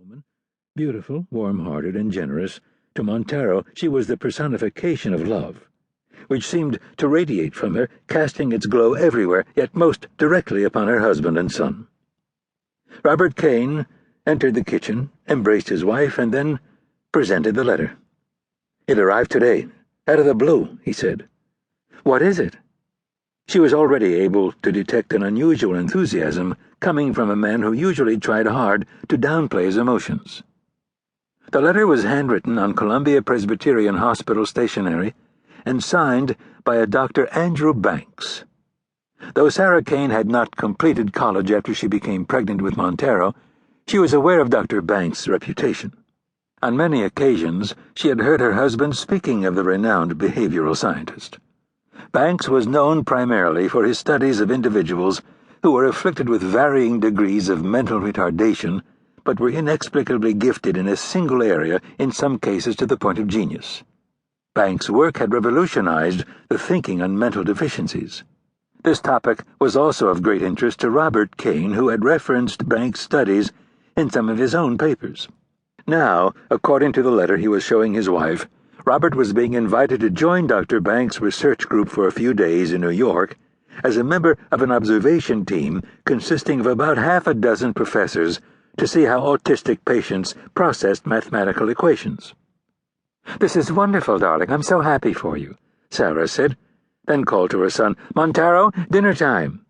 woman, beautiful, warm-hearted, and generous. To Montaro, she was the personification of love, which seemed to radiate from her, casting its glow everywhere, yet most directly upon her husband and son. Robert Caine entered the kitchen, embraced his wife, and then presented the letter. "It arrived today, out of the blue," he said. "What is it?" She was already able to detect an unusual enthusiasm coming from a man who usually tried hard to downplay his emotions. The letter was handwritten on Columbia Presbyterian Hospital stationery and signed by a Dr. Andrew Banks. Though Sarah Caine had not completed college after she became pregnant with Montaro, she was aware of Dr. Banks' reputation. On many occasions, she had heard her husband speaking of the renowned behavioral scientist. Banks was known primarily for his studies of individuals who were afflicted with varying degrees of mental retardation, but were inexplicably gifted in a single area, in some cases to the point of genius. Banks' work had revolutionized the thinking on mental deficiencies. This topic was also of great interest to Robert Caine, who had referenced Banks' studies in some of his own papers. Now, according to the letter he was showing his wife, Robert was being invited to join Dr. Banks' research group for a few days in New York as a member of an observation team consisting of about half a dozen professors to see how autistic patients processed mathematical equations. "This is wonderful, darling. I'm so happy for you," Sarah said, then called to her son, "Montaro, dinner time."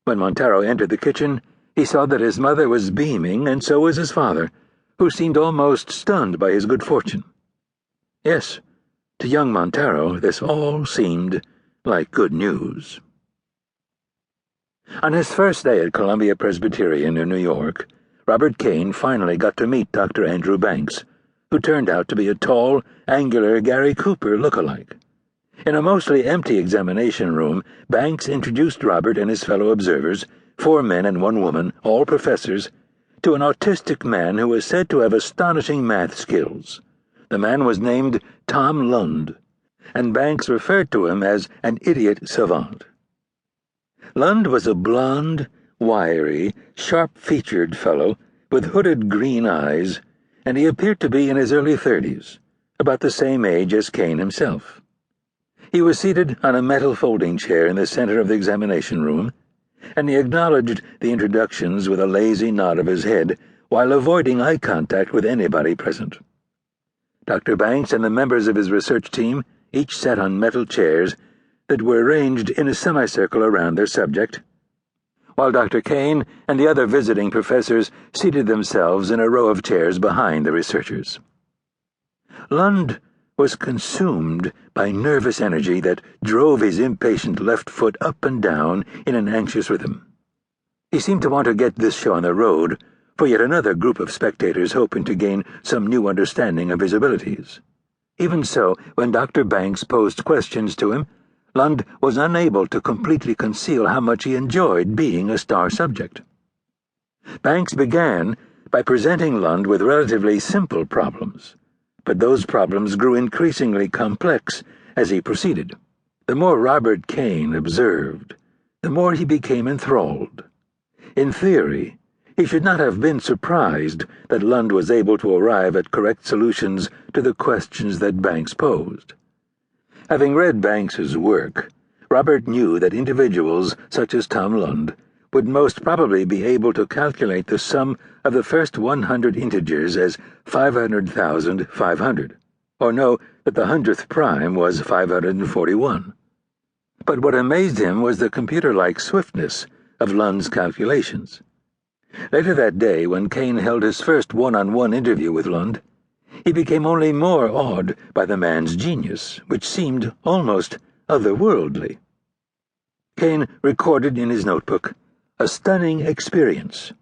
When Montaro entered the kitchen, he saw that his mother was beaming, and so was his father, who seemed almost stunned by his good fortune. Yes, to young Montaro, this all seemed like good news. On his first day at Columbia Presbyterian in New York, Robert Caine finally got to meet Dr. Andrew Banks, who turned out to be a tall, angular Gary Cooper look-alike. In a mostly empty examination room, Banks introduced Robert and his fellow observers, 4 men and 1 woman, all professors, to an autistic man who was said to have astonishing math skills. The man was named Tom Lund, and Banks referred to him as an idiot savant. Lund was a blond, wiry, sharp-featured fellow with hooded green eyes, and he appeared to be in his early 30s, about the same age as Caine himself. He was seated on a metal folding chair in the center of the examination room, and he acknowledged the introductions with a lazy nod of his head while avoiding eye contact with anybody present. Dr. Banks and the members of his research team each sat on metal chairs that were arranged in a semicircle around their subject, while Dr. Caine and the other visiting professors seated themselves in a row of chairs behind the researchers. Lund was consumed by nervous energy that drove his impatient left foot up and down in an anxious rhythm. He seemed to want to get this show on the road for yet another group of spectators hoping to gain some new understanding of his abilities. Even so, when Dr. Banks posed questions to him, Lund was unable to completely conceal how much he enjoyed being a star subject. Banks began by presenting Lund with relatively simple problems, but those problems grew increasingly complex as he proceeded. The more Robert Caine observed, the more he became enthralled. In theory, he should not have been surprised that Lund was able to arrive at correct solutions to the questions that Banks posed. Having read Banks's work, Robert knew that individuals such as Tom Lund would most probably be able to calculate the sum of the first 100 integers as 500,500, or know that the 100th prime was 541. But what amazed him was the computer-like swiftness of Lund's calculations. Later that day, when Caine held his first one-on-one interview with Lund, he became only more awed by the man's genius, which seemed almost otherworldly. Caine recorded in his notebook a stunning experience,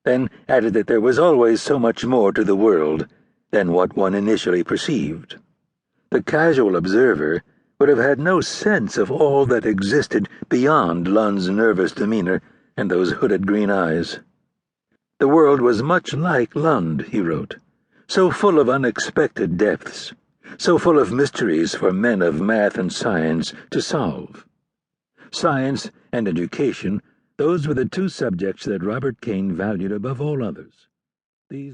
then added that there was always so much more to the world than what one initially perceived. The casual observer would have had no sense of all that existed beyond Lund's nervous demeanor and those hooded green eyes. The world was much like Lund, he wrote, so full of unexpected depths, so full of mysteries for men of math and science to solve. Science and education, those were the 2 subjects that Robert Caine valued above all others. These